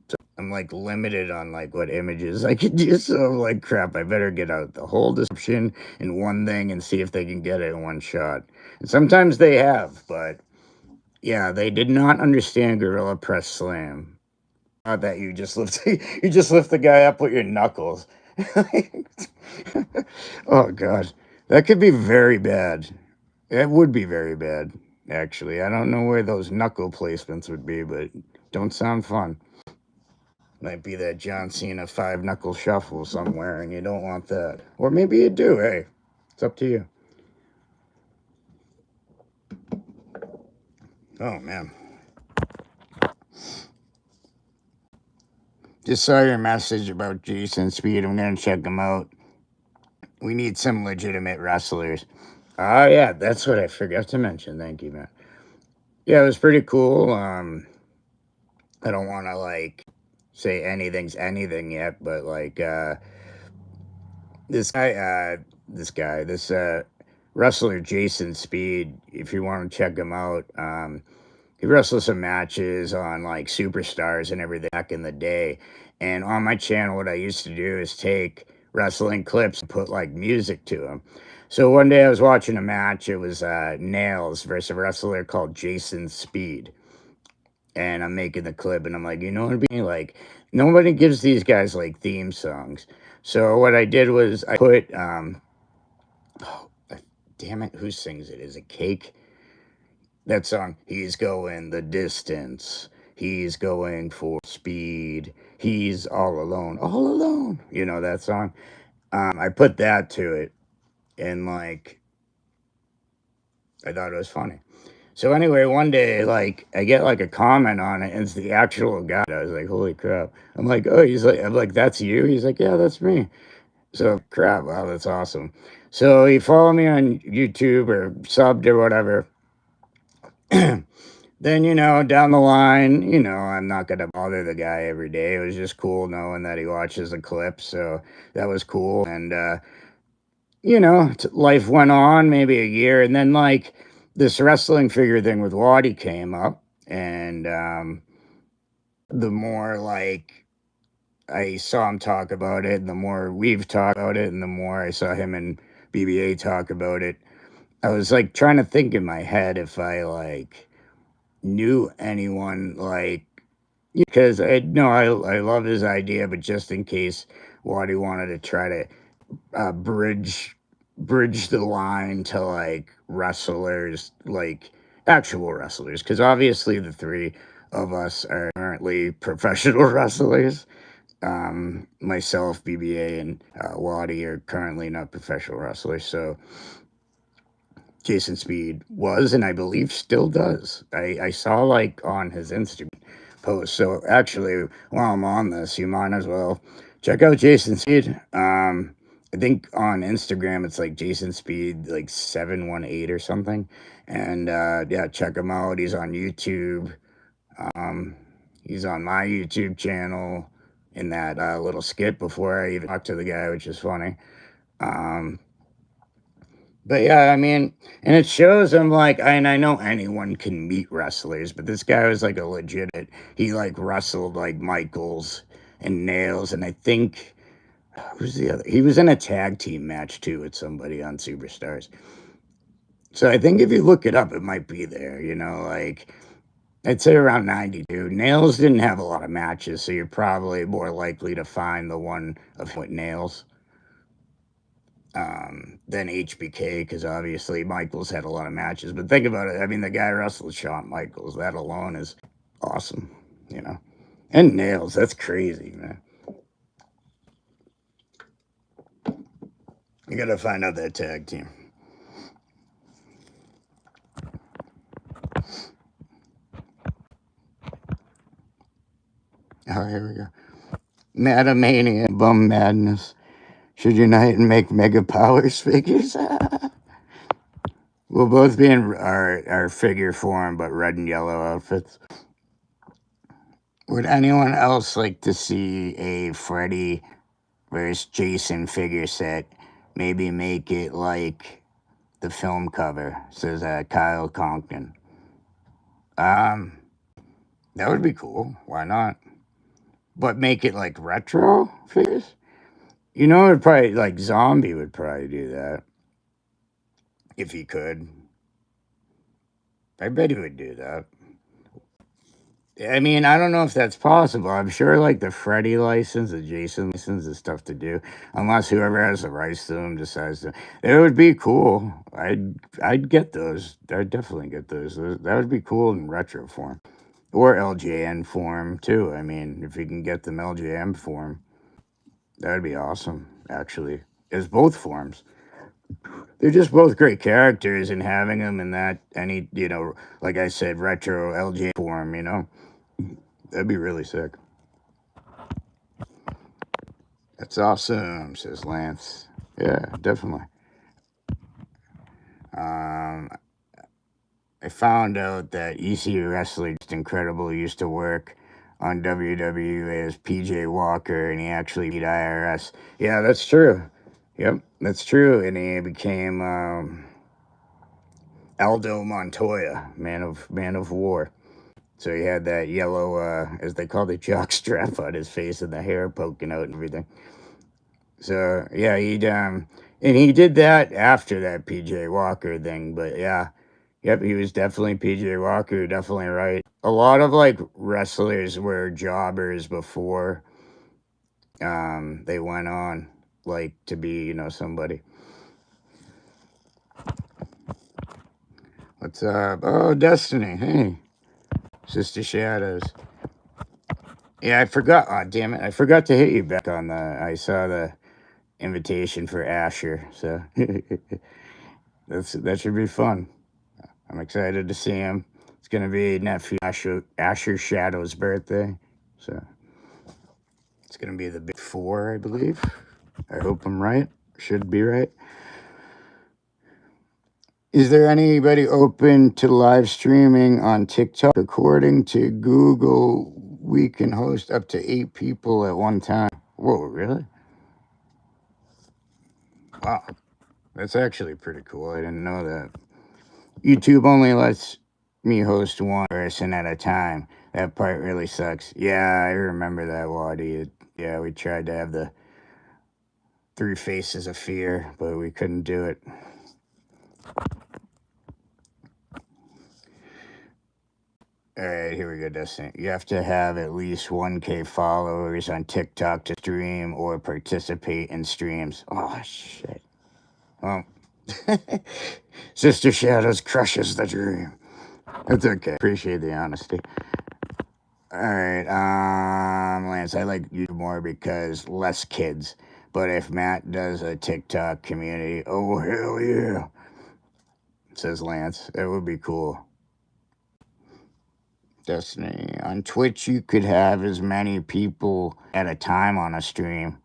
Speaker 1: So I'm like limited on like what images I could use. So I'm like, crap, I better get out the whole description in one thing and see if they can get it in one shot. And sometimes they have, but yeah, they did not understand Gorilla Press Slam. Not that you just lift you just lift the guy up with your knuckles. Oh god. That could be very bad. It would be very bad, actually. I don't know where those knuckle placements would be, but don't sound fun. Might be that John Cena 5 knuckle shuffle somewhere, and you don't want that. Or maybe you do, hey. It's up to you. Oh, man. Just saw your message about Jason Speed. I'm going to check him out. We need some legitimate wrestlers. Oh, yeah, that's what I forgot to mention. Thank you, man. Yeah, it was pretty cool. I don't want to, like, say anything's anything yet, but, like, this wrestler Jason Speed, if you want to check him out, he wrestled some matches on like Superstars and everything back in the day. And on my channel, what I used to do is take wrestling clips and put like music to them. So one day I was watching a match. It was Nails versus a wrestler called Jason Speed. And I'm making the clip, and I'm like, you know what I mean? Like, nobody gives these guys like theme songs. So what I did was I put, oh, damn it, who sings it? Is it Cake? That song, he's going the distance. He's going for speed. He's all alone. All alone. You know that song? I put that to it, and like, I thought it was funny. So anyway, one day, like, I get like a comment on it, and it's the actual guy. I was like, holy crap. I'm like, oh, I'm like, that's you? He's like, yeah, that's me. So crap, wow, that's awesome. So he followed me on YouTube or subbed or whatever. Then, down the line, I'm not going to bother the guy every day. It was just cool knowing that he watches the clips. So that was cool. And, life went on maybe a year. And then, like, this wrestling figure thing with Waddy came up. And the more, like, I saw him talk about it, and the more we've talked about it, and the more I saw him and BBA talk about it, I was, like, trying to think in my head if I, like, knew anyone, like, because I love his idea, but just in case Waddy wanted to try to bridge the line to like wrestlers, like actual wrestlers, because obviously the three of us are currently professional wrestlers. Myself, BBA, and Waddy are currently not professional wrestlers, so Jason Speed was, and I believe still does. I saw like on his Instagram post. So actually, while I'm on this, you might as well check out Jason Speed. I think on Instagram it's like Jason Speed like 718 or something. And yeah, check him out. He's on YouTube. He's on my YouTube channel in that little skit before I even talked to the guy, which is funny. But yeah, I mean, and it shows him like, and I know anyone can meet wrestlers, but this guy was like a legit, he like wrestled like Michaels and Nails, and I think, who's the other? He was in a tag team match too with somebody on Superstars. So I think if you look it up, it might be there, like, I'd say around 92. Nails didn't have a lot of matches, so you're probably more likely to find the one of with Nails. Than HBK, because obviously Michaels had a lot of matches. But think about it. I mean, the guy wrestled Shawn Michaels. That alone is awesome, And nails. That's crazy, man. You gotta find out that tag team. Oh, here we go. Madamania, Bum Madness should unite and make Mega Powers figures. We'll both be in our figure form, but red and yellow outfits. Would anyone else like to see a Freddy versus Jason figure set? Maybe make it like the film cover, says Kyle Conklin. That would be cool. Why not? But make it like retro figures? You know, it'd probably, like, Zombie would probably do that. If he could. I bet he would do that. I mean, I don't know if that's possible. I'm sure, like, the Freddy license, the Jason license is tough to do. Unless whoever has the rights to them decides to. It would be cool. I'd get those. I'd definitely get those. That would be cool in retro form. Or LJN form, too. I mean, if you can get them LJN form, that would be awesome, actually. It's both forms. They're just both great characters, and having them in that, any, like I said, retro LJ form, that'd be really sick. That's awesome, says Lance. Yeah, definitely. I found out that EC Wrestling just incredible used to work on WWE as PJ Walker, and he actually beat IRS. Yeah, that's true. Yep, that's true. And he became Aldo Montoya, man of war. So he had that yellow, as they call it, jock strap on his face and the hair poking out and everything. So yeah, and he did that after that PJ Walker thing. But yeah, yep, he was definitely PJ Walker. Definitely right. A lot of like wrestlers were jobbers before they went on like to be somebody. What's up? Oh, Destiny. Hey, Sister Shadows. Yeah, I forgot. Oh, damn it. I forgot to hit you back on I saw the invitation for Asher. So that should be fun. I'm excited to see him. It's going to be nephew Asher Shadow's birthday. So it's going to be the big 4, I believe. I hope I'm right. Should be right. Is there anybody open to live streaming on TikTok? According to Google, we can host up to 8 people at one time. Whoa, really? Wow. That's actually pretty cool. I didn't know that. YouTube only lets me host one person at a time. That part really sucks. Yeah, I remember that, Waddy. Yeah, we tried to have the 3 faces of fear, but we couldn't do it. Alright, here we go, Destiny. You have to have at least 1K followers on TikTok to stream or participate in streams. Oh, shit. Well, Sister Shadows crushes the dream. That's okay. Appreciate the honesty. Alright, Lance, I like you more because less kids. But if Matt does a TikTok community, oh, hell yeah, says Lance. It would be cool. Destiny. On Twitch, you could have as many people at a time on a stream.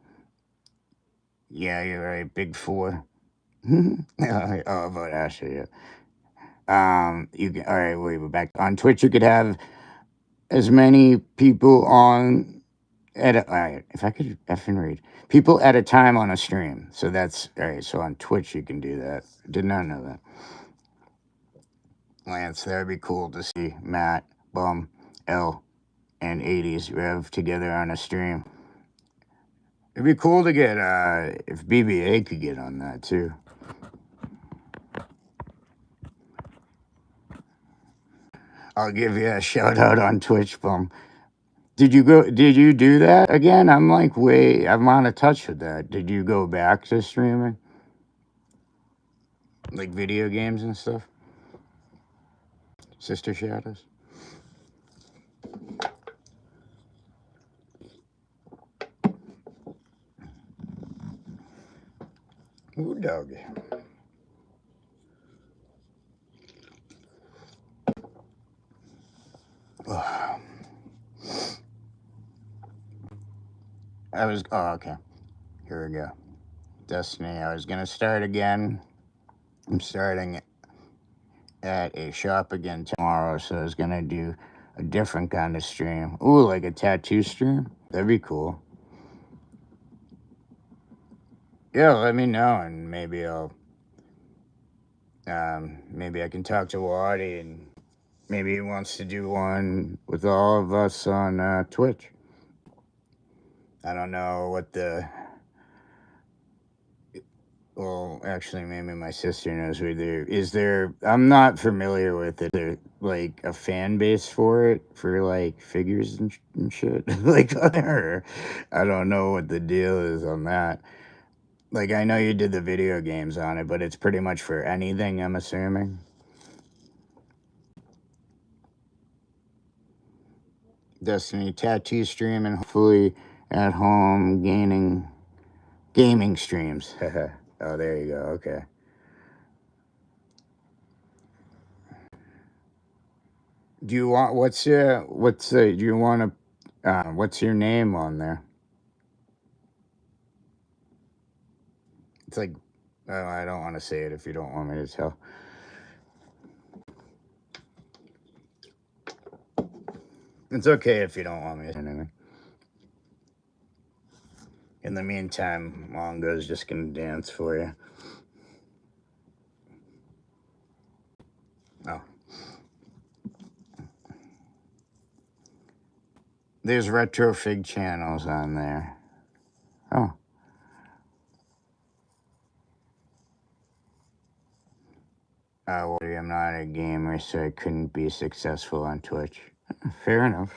Speaker 1: Yeah, you're right. Big 4. Oh, about Asher, yeah. You can, all right, we're back. On Twitch, you could have as many people on all right, if I could effing read. People at a time on a stream. So that's, all right, so on Twitch you can do that. Did not know that. Lance, that would be cool to see Matt, Bum, L, and 80s Rev together on a stream. It'd be cool to get, if BBA could get on that too. I'll give you a shout out on Twitch, Bum. Did you do that again? I'm like, I'm out of touch with that. Did you go back to streaming? Like video games and stuff? Sister Shadows? Ooh, doggy. Oh, okay. Here we go. Destiny, I was going to start again. I'm starting at a shop again tomorrow, so I was going to do a different kind of stream. Ooh, like a tattoo stream? That'd be cool. Yeah, let me know, and maybe I'll, maybe I can talk to Waddy, and maybe he wants to do one with all of us on Twitch. I don't know what the... Well, actually, maybe my sister knows is there... I'm not familiar with it. There, like, a fan base for it? For, like, figures and shit? Like, I don't know what the deal is on that. Like, I know you did the video games on it, but it's pretty much for anything, I'm assuming. Destiny tattoo stream and hopefully at home gaming streams. Oh, there you go. Okay. Do you want what's do you want to what's your name on there? It's like I don't want to say it if you don't want me to tell. It's okay if you don't want me to say anything. In the meantime, Mongo's just gonna dance for you. Oh. There's retro fig channels on there. Oh. Well, I'm not a gamer, so I couldn't be successful on Twitch. Fair enough.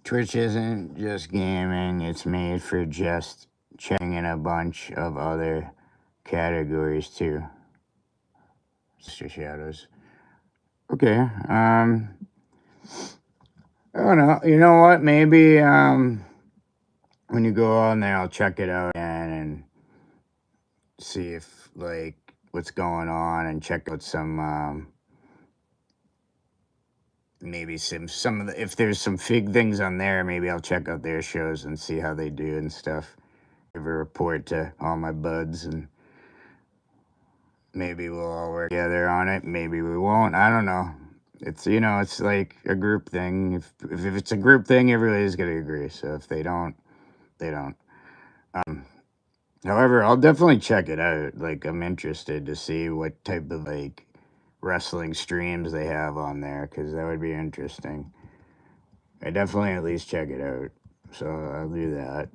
Speaker 1: Twitch isn't just gaming, it's made for just checking in a bunch of other categories too. Sister Shadows. Okay, I don't know. You know what? Maybe when you go on there, I'll check it out and see if like what's going on and check out some maybe some of the, if there's some fig things on there, maybe I'll check out their shows and see how they do and stuff. Give a report to all my buds, and maybe we'll all work together on it. Maybe we won't. I don't know. It's it's like a group thing. If it's a group thing, everybody's gonna agree. So if they don't, they don't. However, I'll definitely check it out. Like I'm interested to see what type of like wrestling streams they have on there, because that would be interesting. I definitely at least check it out. So I'll do that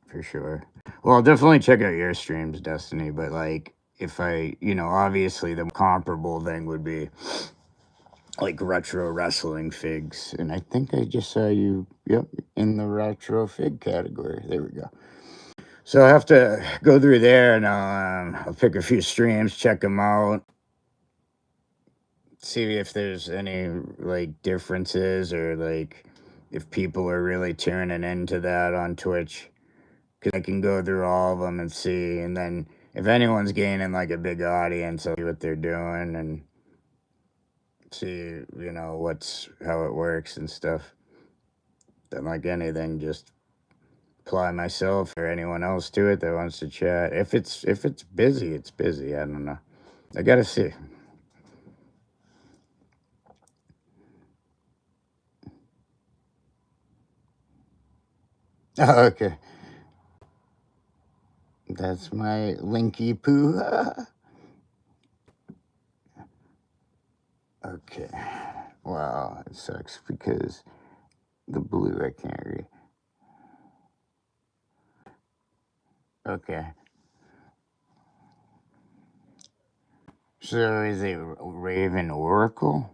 Speaker 1: for sure. Well, I'll definitely check out your streams, Destiny, but like if I, obviously the comparable thing would be like retro wrestling figs. And I think I just saw you, yep, in the retro fig category. There we go. So I have to go through there and I'll pick a few streams, check them out, see if there's any like differences or like if people are really tuning into that on Twitch. Because I can go through all of them and see, and then if anyone's gaining like a big audience, I'll see what they're doing and see, how it works and stuff. Then like anything, just apply myself or anyone else to it that wants to chat. If it's busy, it's busy. I don't know. I gotta see. Oh, okay. That's my Linky Poo. Okay. Wow, it sucks because the blue I can't read. Okay. So is it Raven Oracle?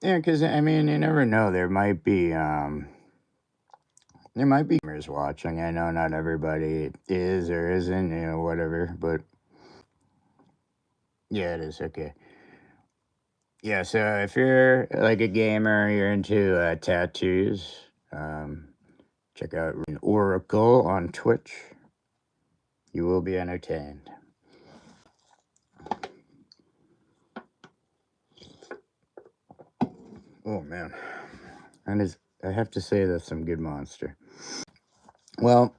Speaker 1: Yeah, because I mean, you never know. There might be There might be gamers watching. I know not everybody is or isn't, whatever, but yeah, it is. Okay. Yeah, so if you're like a gamer, you're into tattoos, check out Oracle on Twitch. You will be entertained. Oh man, I have to say that's some good monster. Well,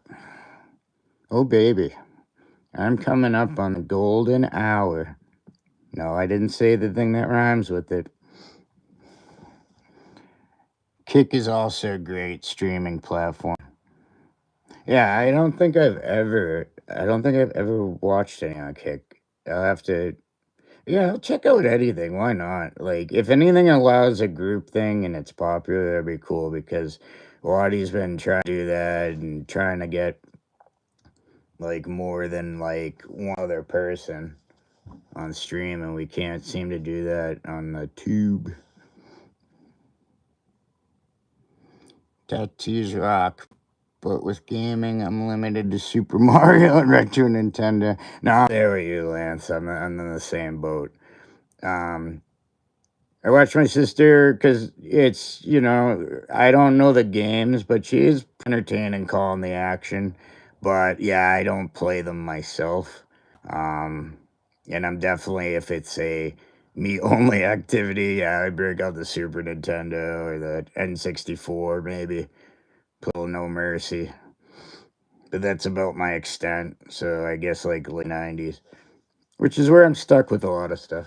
Speaker 1: oh baby, I'm coming up on the golden hour. No, I didn't say the thing that rhymes with it. Kick is also a great streaming platform. Yeah, I don't think I've ever watched any on Kick. I'll have to. Yeah, I'll check out anything. Why not? Like, if anything allows a group thing and it's popular, that'd be cool because Waddy's been trying to do that and trying to get like more than like one other person on stream, and we can't seem to do that on the tube. Tattoos rock, but with gaming, I'm limited to Super Mario and Retro Nintendo. No, there with you, Lance. I'm in the same boat. I watch my sister because it's, I don't know the games, but she is entertaining calling the action. But yeah, I don't play them myself. Um, and I'm definitely, if it's a me only activity, yeah, I break out the Super Nintendo or the N64, maybe. Play No Mercy. But that's about my extent. So I guess like late 90s, which is where I'm stuck with a lot of stuff.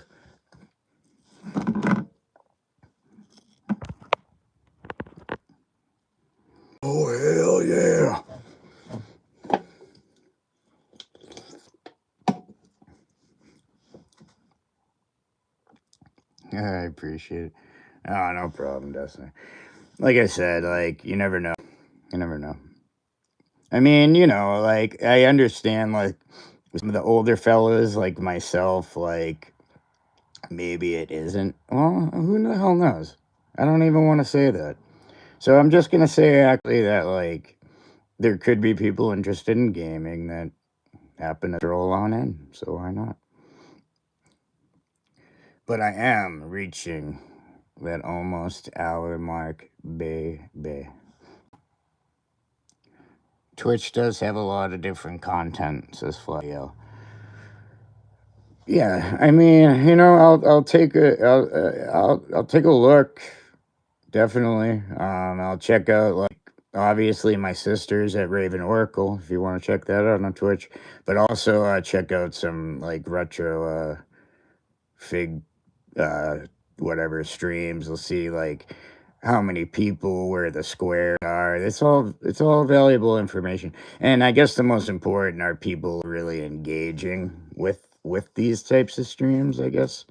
Speaker 1: Oh, hell yeah. I appreciate it. Oh, no problem, Destiny. Like I said, like, you never know. You never know. I mean, like, I understand, like, some of the older fellas, like myself, like, maybe it isn't. Well, who the hell knows? I don't even want to say that. So I'm just going to say, actually, that, like, there could be people interested in gaming that happen to roll on in. So why not? But I am reaching that almost hour mark, baby. Twitch does have a lot of different content, says Flavio. Yeah, I mean, I'll take I'll take a look. Definitely. I'll check out, like, obviously my sisters at Raven Oracle if you want to check that out on Twitch, but also check out some like retro fig whatever streams. You'll see like how many people, where the squares are. It's all valuable information. And I guess the most important are people really engaging with these types of streams, I guess.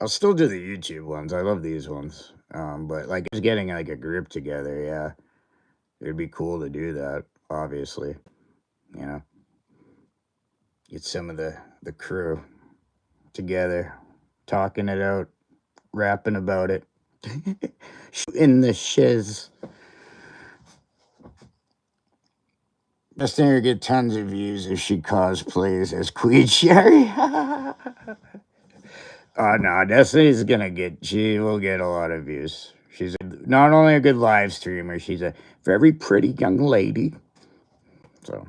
Speaker 1: I'll still do the YouTube ones. I love these ones. But like just getting like a group together, yeah. It'd be cool to do that, obviously. You know. Get some of the crew together, talking it out, rapping about it. In the shiz. Best thing to get tons of views if she cosplays as Queen Sherry. Oh no, she will get a lot of views. She's not only a good live streamer, she's a very pretty young lady. So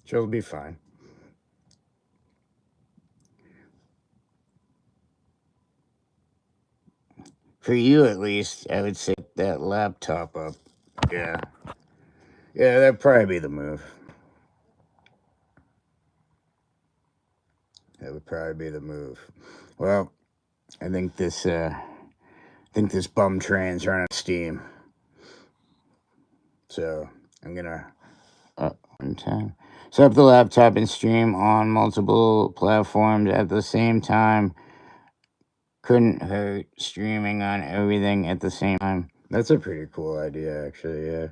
Speaker 1: she'll be fine. For you at least, I would say that laptop up. Yeah. Yeah, that'd probably be the move. That would probably be the move. Well, I think this bum train's running out of steam. So I'm gonna set up the laptop and stream on multiple platforms at the same time. Couldn't hurt streaming on everything at the same time. That's a pretty cool idea, actually, yeah.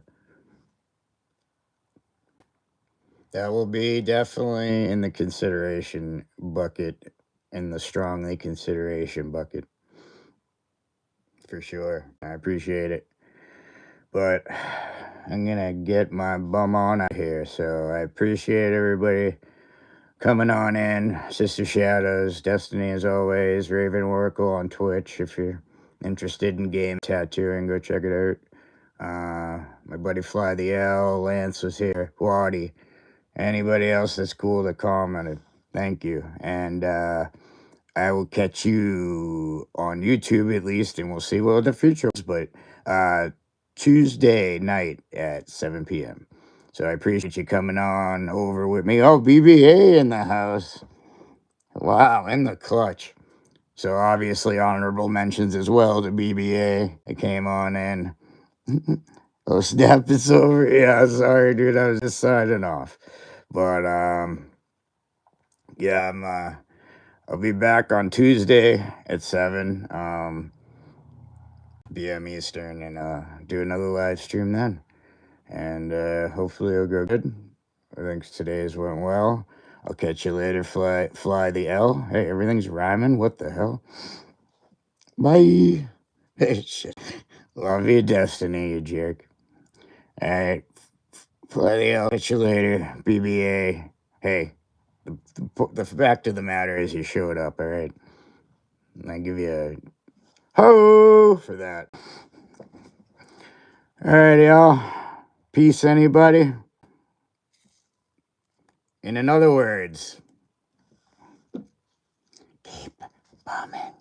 Speaker 1: That will be definitely in the consideration bucket, in the strongly consideration bucket. For sure. I appreciate it. But I'm going to get my bum on out here. So I appreciate everybody coming on in. Sister Shadows, Destiny as always, Raven Oracle on Twitch. If you're interested in game tattooing, go check it out. My buddy Fly the L, Lance was here, Waddy. Anybody else that's cool that commented, thank you. And I will catch you on YouTube at least, and we'll see what the future is. But Tuesday night at 7 p.m. So I appreciate you coming on over with me. Oh, BBA in the house. Wow, in the clutch. So obviously honorable mentions as well to BBA. I came on in. Oh, snap, it's over. Yeah, sorry, dude. I was just signing off. But yeah, I'll be back on Tuesday at 7 p.m. Eastern and do another live stream then. And hopefully it'll go good. I think today's went well. I'll catch you later, Fly the L. Hey, everything's rhyming. What the hell? Bye. Hey, shit. Love you, Destiny, you jerk. All right. Fly the L. Catch you later, BBA. Hey, the fact of the matter is you showed up, all right? And I give you a ho for that. All right, y'all. Peace, anybody? In other words, keep bombing.